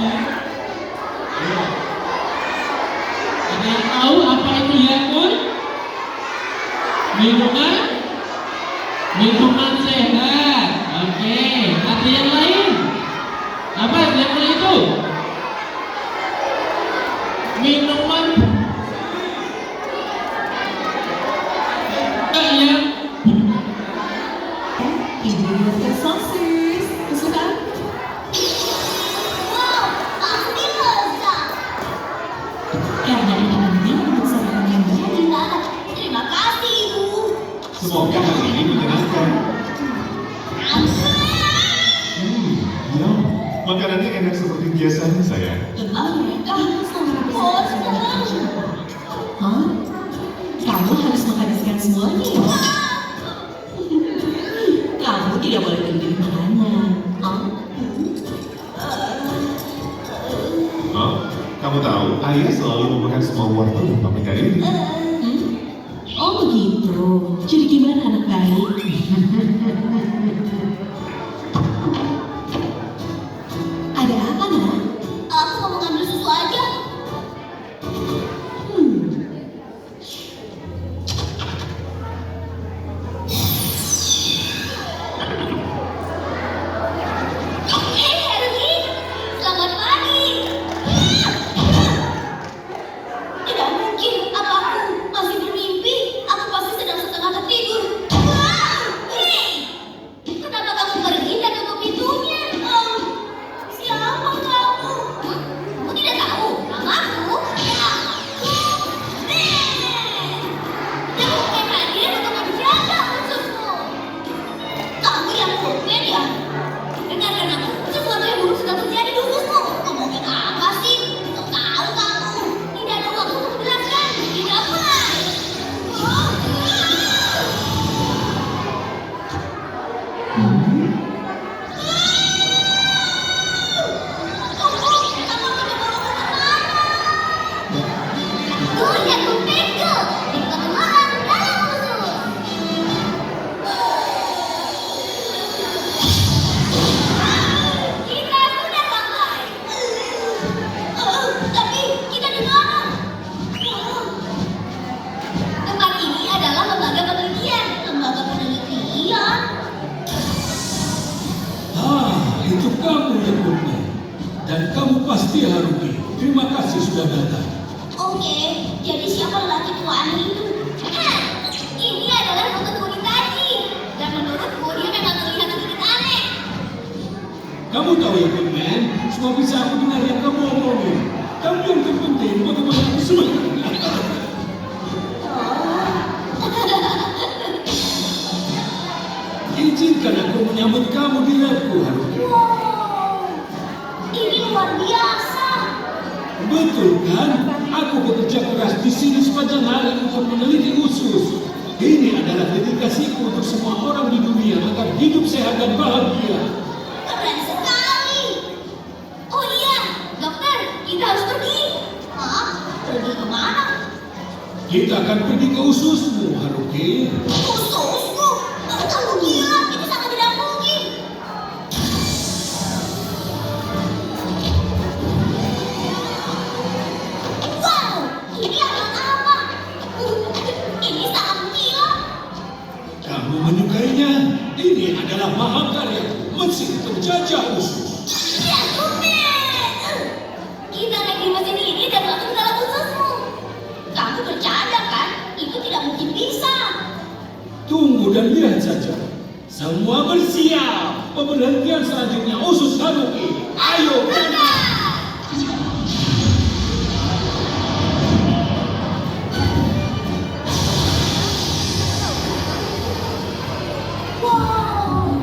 ya? Ya. Ada yang tahu apa itu Yakult? Minuman? Minuman sehat. Oke. Ada yang lain? Apa Yakult itu? Minuman ya. Ini dia sosis kesukaan. Wow, pasti lezat. Karena ini penting untuk sarapan yang baik. Terima kasih, Ibu. Semoga hari ini menyenangkan. Ya, makanannya enak seperti biasanya sayang. Hah? Kamu harus menghabiskan semuanya ya? Kamu tidak boleh berhenti makanan. Oh, kamu tahu, ayah selalu memakan semua wortel dan paprika ini. Oh begitu. Jadi gimana anak baik? Ada apa nak? Aku mau mengambil susu aja. Hei, Haruki. Selamat pagi. Tidak mungkin, apa aku masih bermimpi? Aku pasti sedang setengah tertidur. Hei, kenapa kamu pergi dan tutup pintunya? Siapa kamu? Kamu tidak tahu namaku? Aku Jangan bukan hadir untuk menjaga khususmu. Kamu yang komen ya? Dengarkan aku, sesuatu yang buruk sedang terjadi di khususmu. Ngomongin apa sih? Kau tahu kamu? Tidak ada waktu untuk menjelaskan. Tidak pernah. Itu kamu yang benar. Dan kamu pasti Haruki. Terima kasih sudah datang. Oke, jadi siapa lelaki tua aneh itu? Ini adalah Dr. Kuritachi. Dan menurutku dia memang terlihat sedikit aneh. Kamu tahu ya, Batman? Semua bisa aku dengar yang kamu omongin. Tapi yang terpenting, bagaimana aku senang. Izinkan aku menyambut kamu di labku, Haruki. Wow, ini luar biasa. Betul kan? Aku bekerja keras di sini sepanjang hari untuk meneliti usus. Ini adalah dedikasiku untuk semua orang di dunia agar hidup sehat dan bahagia. Keren sekali. Oh iya, dokter, kita harus pergi. Hah? Pergi kemana? Kita akan pergi ke ususmu, Haruki. Ususku? Kamu gila, itu sangat tidak mungkin. Wow, ini alat apa? Ini sangat gila. Kamu menyukainya? Ini adalah mahakarya mesin penjajah usus. Ya, Kumen. Kita naik di mesin ini dan masuk ke dalam ususmu. Kamu bercanda kan? Itu tidak mungkin bisa. Tunggu dan lihat saja. Semua bersiap. Pemberhentian selanjutnya usus Haruki. Ayo berangkat. Wow.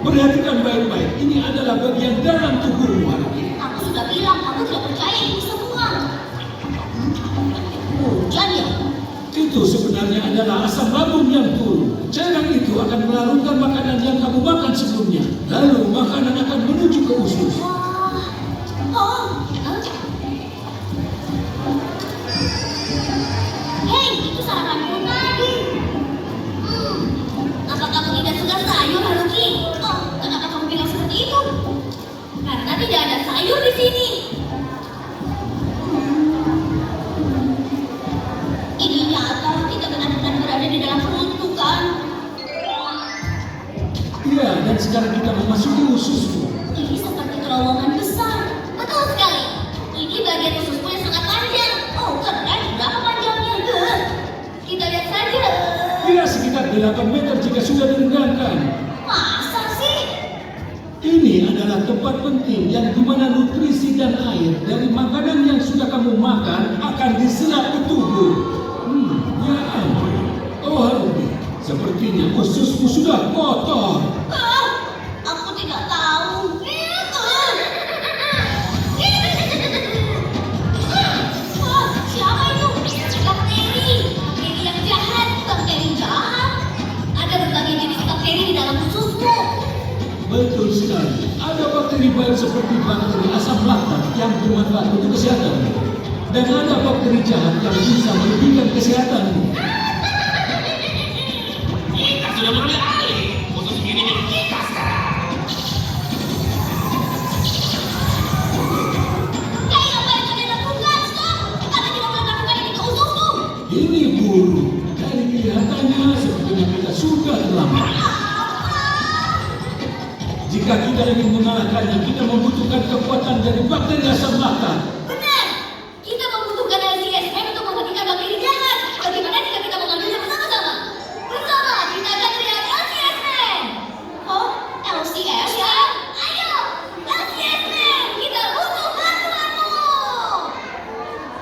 Perhatikan baik-baik. Ini adalah bagian dalam tubuhmu, Haruki. Aku sudah bilang kamu tidak percaya ini semua. Hujan ya? Itu sebenarnya adalah asam lambung yang turun. Cairan itu akan melarutkan makanan yang kamu makan sebelumnya. Lalu makanan akan menuju ke usus. Wah. Oh. Hah? Hei, itu sarapanku tadi. Apa kamu tidak suka sayur, Haruki? Oh, kenapa kamu bilang seperti itu? sekarang kita memasuki ususmu. Ini seperti terowongan besar. Betul sekali. Ini bagian ususku yang sangat panjang. Oh, keren. Berapa panjangnya? Kita lihat saja. Kira sekitar 8 meter jika sudah direnggangkan. Masa sih? Ini adalah tempat penting yang dimana nutrisi dan air dari makanan yang sudah kamu makan akan diserap ke tubuh. Ya ampun. Oh Haruki, sepertinya ususmu sudah kotor. Aku tidak tahu. Wah, siapa itu? Bakteri. Bakteri yang jahat. Bakteri jahat. Ada berbagai jenis bakteri di dalam ususmu. Betul sekali. Ada bakteri baik seperti bakteri asam laktat yang bermanfaat untuk kesehatan. Dan ada bakteri jahat yang bisa merugikan kesehatanmu. Kita sudah mengambil alih. Usus ini milik kita sekarang. Hei, apa yang kalian lakukan? Stop! Kalian tidak boleh melakukan ini ke ususku. Ini guru. Dari kelihatannya sepertinya kita sudah terlambat. Jika kita ingin mengalahkannya, kita membutuhkan kekuatan dari bakteri asam laktat. Benar! Kita membutuhkan LCSM untuk menghentikan bakteri jahat. Bagaimana jika kita mengambilnya bersama-sama? Bersama, kita akan melihat LCSM. Oh, LCSM? Ayo, LCSM! Kita butuh bantuanmu!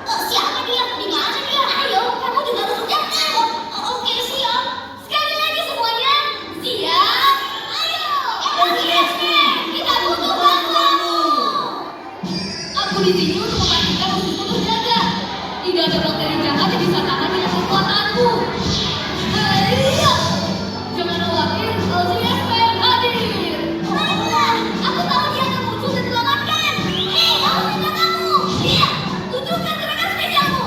Siapa dia? Di mana dia? Ayo, kamu juga harus siapkan. Oke, siap. Sekali lagi semuanya. Siap. Ayo, LCSM! Kita butuh bantuanmu! Aku di sini untuk memastikan ususku terjaga. Tidak ada bakteri jahat yang bisa tahan dengan kekuatanku. Iya. Jangan khawatir, LCSM hadir. Baiklah, aku tahu dia akan muncul dan selamatkan. Hei, aku minta kamu. Iya, tunjukkan gerakan spesialmu.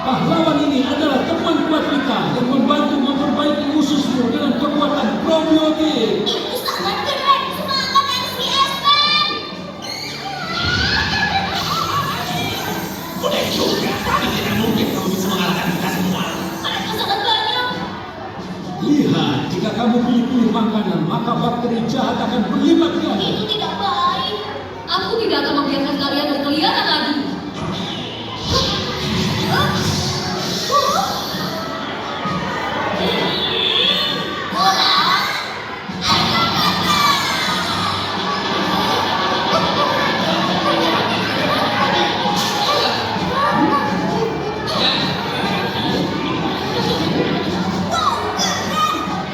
Pahlawan ini adalah teman kuat kita yang membantu memperbaiki ususmu dengan kekuatan probiotik. Itu sangat keren. Semangat LCSM. Boleh juga, tapi tidak mungkin kamu bisa mengalahkan kita semua. Mereka sangat banyak. Lihat, jika kamu pilih-pilih makanan, maka bakteri jahat akan berlipat ganda. Itu tidak baik. Aku tidak akan membiarkan kalian berkeliaran lagi.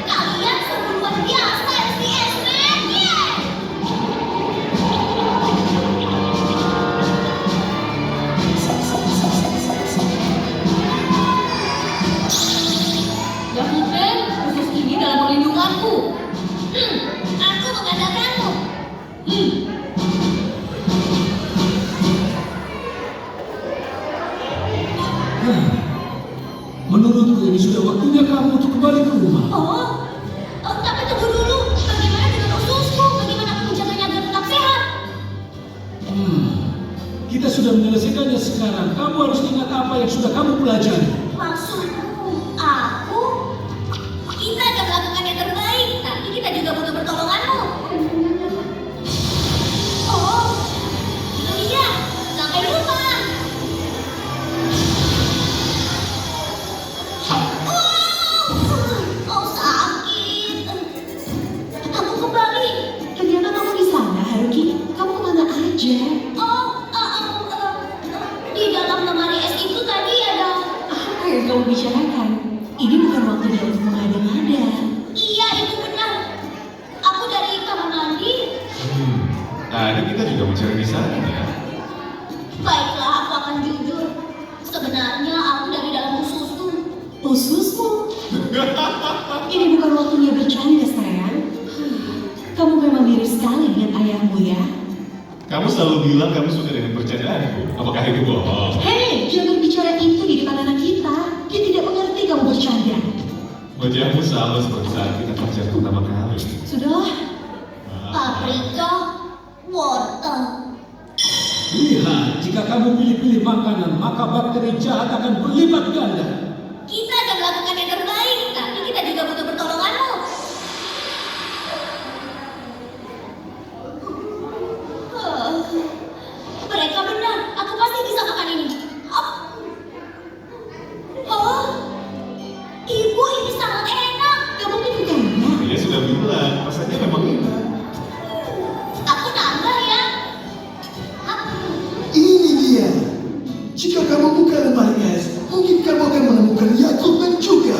Kalian sungguh luar biasa, LCSM. Ya bukan, usus ini dalam perlindunganku. Aku mengatakanmu. Menurutku ini sudah waktunya kamu untuk kembali ke rumah. Tapi tunggu dulu. Bagaimana dengan ususku? Bagaimana aku menjaganya agar tetap sehat? Kita sudah menyelesaikannya sekarang. Kamu harus ingat apa yang sudah kamu pelajari. Maksudmu, aku? Kita akan melakukan yang terbaik. Tapi kita juga butuh pertolonganmu. Oh, iya. Sampai jumpa. Oh, sakit. Aku kembali. Ternyata kamu di sana, Haruki. Kamu kemana aja? Di dalam lemari es itu tadi ada. Apa yang kamu bicarakan? Ini bukan waktunya untuk mengada-ngada. Iya, itu benar. Aku dari kamar mandi. Tadi kita juga bicara di sana ya. Baiklah, aku akan jujur. Sebenarnya aku dari dalam ususku. Ususmu? Ini bukan waktunya bercanda, sayang. Kamu memang mirip sekali dengan ayahmu ya. Kamu selalu bilang kamu suka dengan percandaanku. Apakah itu bohong? Hei, jangan bicara itu di depan anak kita. Dia tidak mengerti kamu bercanda. Wajahmu sama seperti saat kita pacar pertama kali. Sudahlah, paprika, wortel. Lihat, jika kamu pilih-pilih makanan, maka bakteri jahat akan berlipat ganda. Kita akan melakukan yang terbaik, tapi kita juga butuh pertolonganmu. Mereka benar, aku pasti bisa makan ini. Oh, ibu ini sangat enak. Kamu menyukainya? Dia sudah bilang, rasanya memang enak. Aku nambah ya. Ini dia. Jika kamu buka lemari es, mungkin kamu akan menemukan Yakub dan juga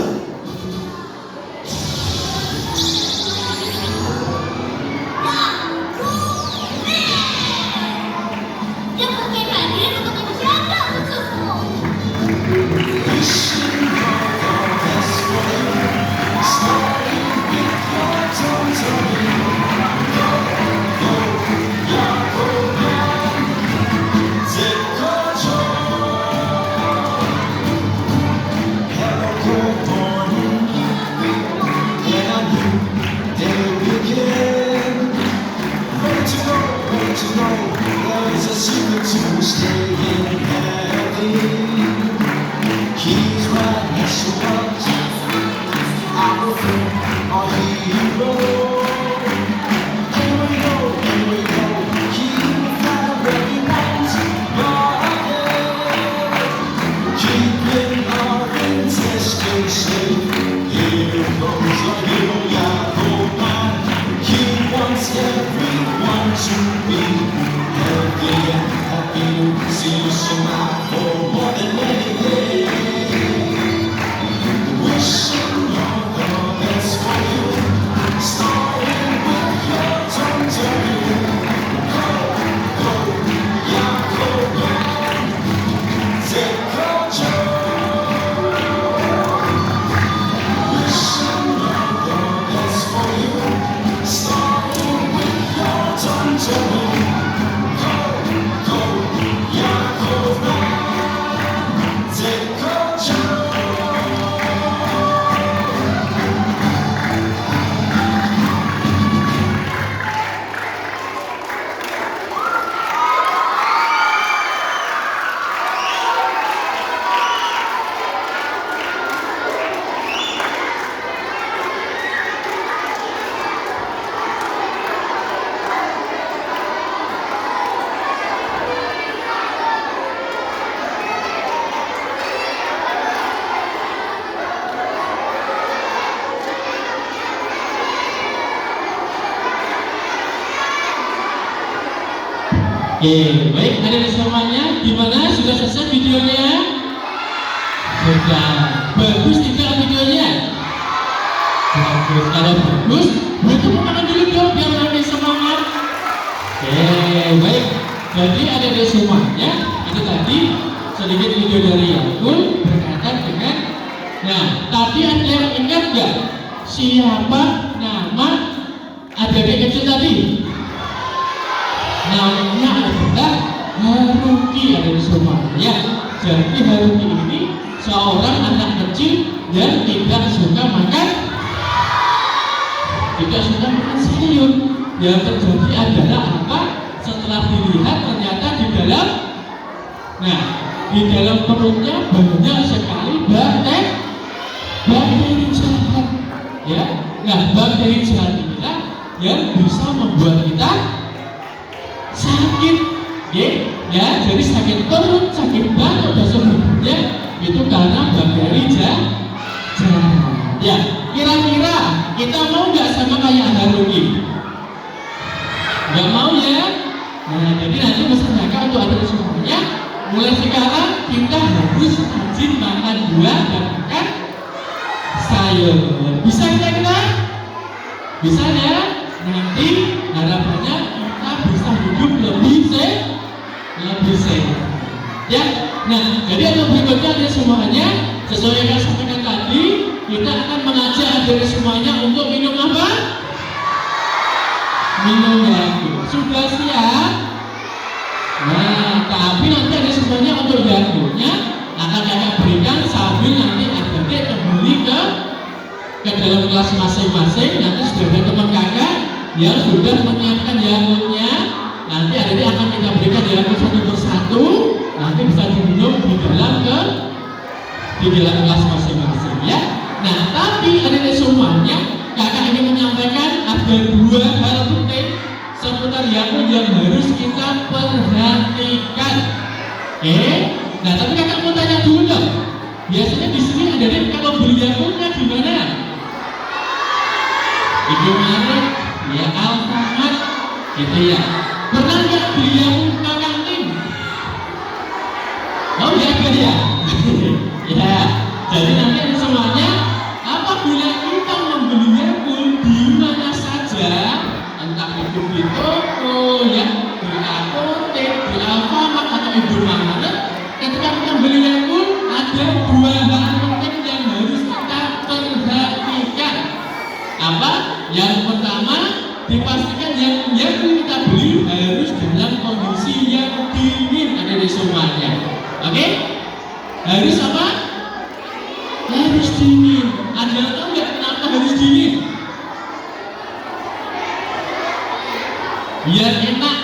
Yang pakai hadir untuk menjaga musuhmu. He's right next to us. Our friend, our hero. Here we go, here we go. He will fly very night. Keeping our intestines safe. Here comes our hero, Yakub man. He wants everyone to be healthy and happy. See you smile for more than anything. Wishing all the best for you. Starting with your tongue. Go, go, Yakub man. Take control. Wishing all the best for you. Starting with your tongue. Go, go, Yakub man. Take control. Oke, baik, ada semuanya. Gimana? Sudah selesai videonya? Sudah. Bagus tidak videonya? Bagus. Kalau bagus, berarti makan dulu dong biar lebih semangat. Oke, baik. Jadi ada semuanya. Itu tadi sedikit video dari Yakub berkaitan dengan. Nah, tapi ada yang ingat nggak? Siapa nama adik kecil tadi? Namanya adalah Haruki, ada semuanya. Jadi Haruki ini seorang anak kecil yang tidak suka makan sayur. Yang terjadi adalah apa? Setelah dilihat ternyata di dalam perutnya banyak sekali bakteri jahat. Ya, nah bakteri jahat inilah yang bisa membuat kita sakit, ya, jadi sakit perut, sakit batuk dan sebagainya itu karena bakteri jahat. Ya, kira-kira kita mau nggak sama kayak Haruki? Nggak mau ya? Nah, jadi nanti pesannya untuk ada semuanya. Mulai sekarang kita harus rajin makan buah dan makan sayur. Bisa kita? Bisa ya? Nanti harapannya kita bisa hidup lebih sehat. Ya, nah jadi untuk berikutnya ada semuanya sesuai yang saya sampaikan tadi, kita akan mengajak adik semuanya untuk minum apa? Minum Yakub. Sudah siap? Nah, tapi nanti ada semuanya untuk Yakubnya akan kakak berikan sambil nanti adik kembali ke dalam kelas masing-masing. Nanti sudah ada teman kakak yang sudah menyiapkan Yakultnya. Nanti adik-adik akan kita berikan Yakult satu persatu. Nanti bisa diminum di dalam kelas masing-masing ya. Nah, tapi adik-adik semuanya, kakak ingin menyampaikan ada 2 hal penting seputar Yakult yang harus kita perhatikan. Nah tapi kakak mau tanya dulu dong. Biasanya di sini adik-adik kalau beli Yakultnya di mana? Indomaret, ya Alfamart, gitu ya. Pernah nggak beli Yakult ke kantin? Oh ya, ya. Ya, jadi nanti semuanya apabila kita membeli Yakult di mana saja, entah itu di toko, ya, di apotek, di Alfamart atau Indomaret, ketika kita beli Yakult ada 2 hal penting yang harus kita perhatikan. Apa? Yang pertama, dipastikan yang kita beli harus dalam kondisi yang dingin, adik-adik semuanya. Oke? Harus apa? Harus dingin. Anda tahu nggak kenapa harus dingin? Biar enak.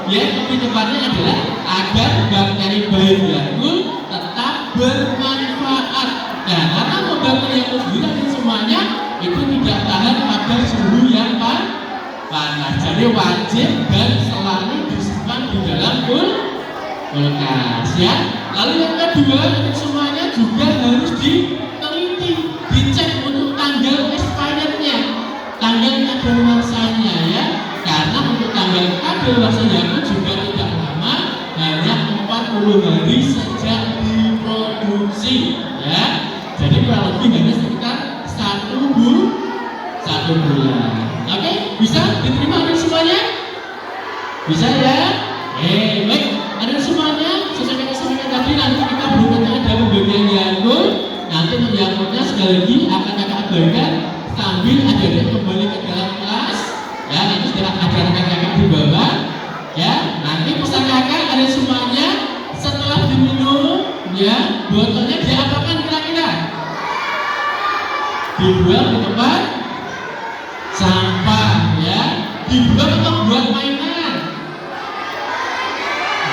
Ya, lebih tepatnya adalah agar bakteri baik Yakult tetap bermanfaat. Nah, karena bakteri Yakult sendiri semuanya itu tidak tahan pada suhu yang panas. Jadi wajib dan selalu disimpan di dalam kulkas ya. Lalu yang kedua, itu semuanya juga harus diteliti, dicek untuk tanggal expirednya, tanggal kadaluarsanya ya. Karena untuk tanggal kadaluarsa Yakult juga tidak lama, hanya 40 hari sejak diproduksi ya. Jadi kurang lebih hanya sekitar 1 bulan. Oke, bisa diterima adik semuanya? Bisa ya? Baik, adik semuanya, sesuai dengan sampaikan tadi, nanti kita berikutnya ada pembagian Yakult. Nanti Yakultnya sekali lagi akan kakak bagikan sambil adik-adik kembali ke dalam kelas. Ya, nanti setelah ada kakak di bawah. Ya, nanti pesan kakak ada semuanya setelah diminum, ya, botolnya diapakan kira-kira? Dibuang di tempat sampah, ya. Dibuang atau buat mainan?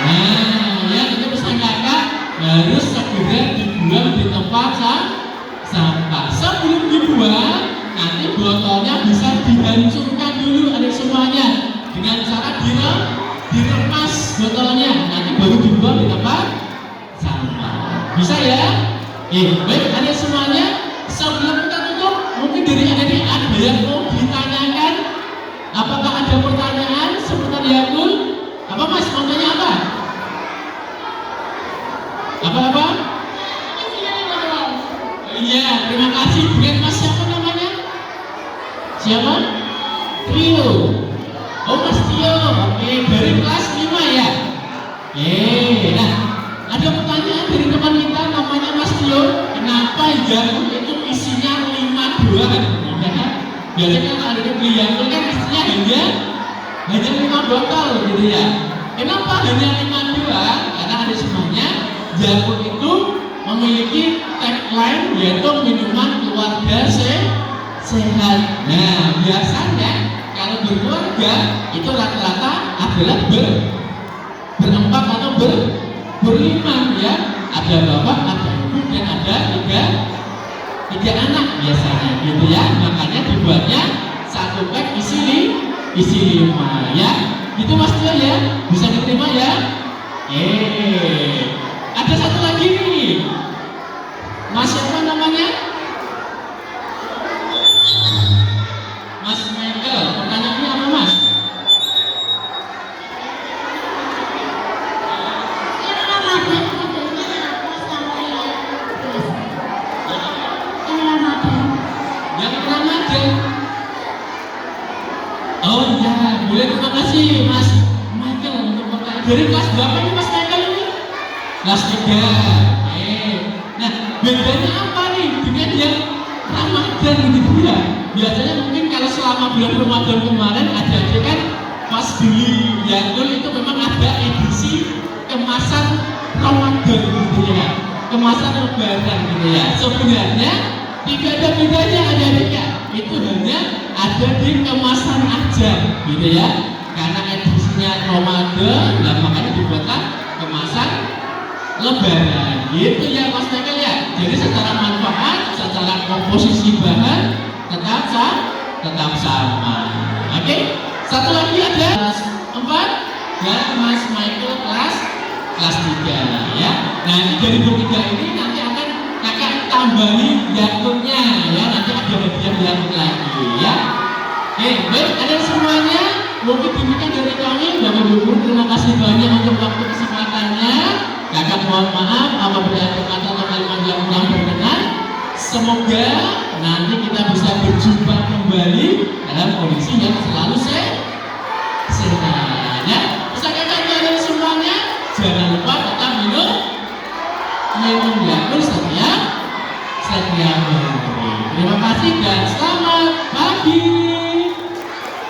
Nah, ya, itu pesan kakak harus segera dibuang di tempat sampah. Sebelum dibuang, nanti botolnya bisa dihancurkan dulu adik semuanya dengan cara diremas botolnya, nanti baru dibuang di tempat sampah. Bisa ya? Baik adik semuanya, sebelum kita tutup, mungkin dari adik ada yang mau ditanyakan? Apakah ada pertanyaan seputar Yakult? Apa Mas, mau tanya apa? Apa? Iya, terima kasih. Dengan Mas siapa namanya? Siapa? Trio. Oh Mas Tio. Oke, dari kelas 5 ya. Nah, ada pertanyaan dari teman kita namanya Mas Tio. Kenapa Yakult itu isinya 5 doang? Biasanya kalau ada beli Yakult kan isinya hanya 5 botol gitu ya. Kenapa hanya 5 doang? Karena ada semuanya Yakult itu memiliki tagline yaitu minuman keluarga sehat. Nah, biasanya kalau berkeluarga itu rata-rata adalah berempat atau berlima ya. Ada bapak, ada ibu, dan ada tiga anak biasanya gitu ya. Makanya dibuatnya 1 pack isi 5 ya. Itu Mas Tio ya, bisa diterima ya. Ada satu lagi nih. Mas siapa namanya? Mas Michael. Pertanyaannya apa Mas? Yang Ramadan. Oh iya, boleh, terima kasih Mas Michael untuk pertanyaan. Dari kelas berapa ini Mas Michael ini? Kelas 3. Nah, bedanya apa nih dengan yang Ramadan gitu ya? Biasanya mungkin kalau selama bulan Ramadan kemarin ada kan pas beli Yakult itu memang ada edisi kemasan Ramadan gitu ya, kemasan lebaran gitu ya. Sebenarnya tidak ada bedanya adik-adiknya, itu hanya ada di kemasan aja gitu ya, karena edisinya Ramadan dan makanya dibuatkan kemasan lebaran gitu ya Mas Michael ya. Jadi secara manfaat, secara komposisi bahan tetap sama. Oke, satu lagi ada kelas 4 dan Mas Michael kelas 3 ya. Nah ini dari bertiga ini nanti akan kakak tambahin yakutnya ya, nanti ada hadiah yakut lagi ya. Oke, baik, ada semuanya. Mungkin demikian dari kami, Bapak Ibu, terima kasih banyak untuk waktu kesempatannya. Kakak mohon maaf apabila ada kata atau kalimat yang kurang berkenan. Semoga nanti kita bisa berjumpa kembali dalam kondisi yang selalu sehat ya. Bisa kakak dari semuanya, jangan lupa tetap minum yakut setiap hari. Terima kasih dan selamat pagi.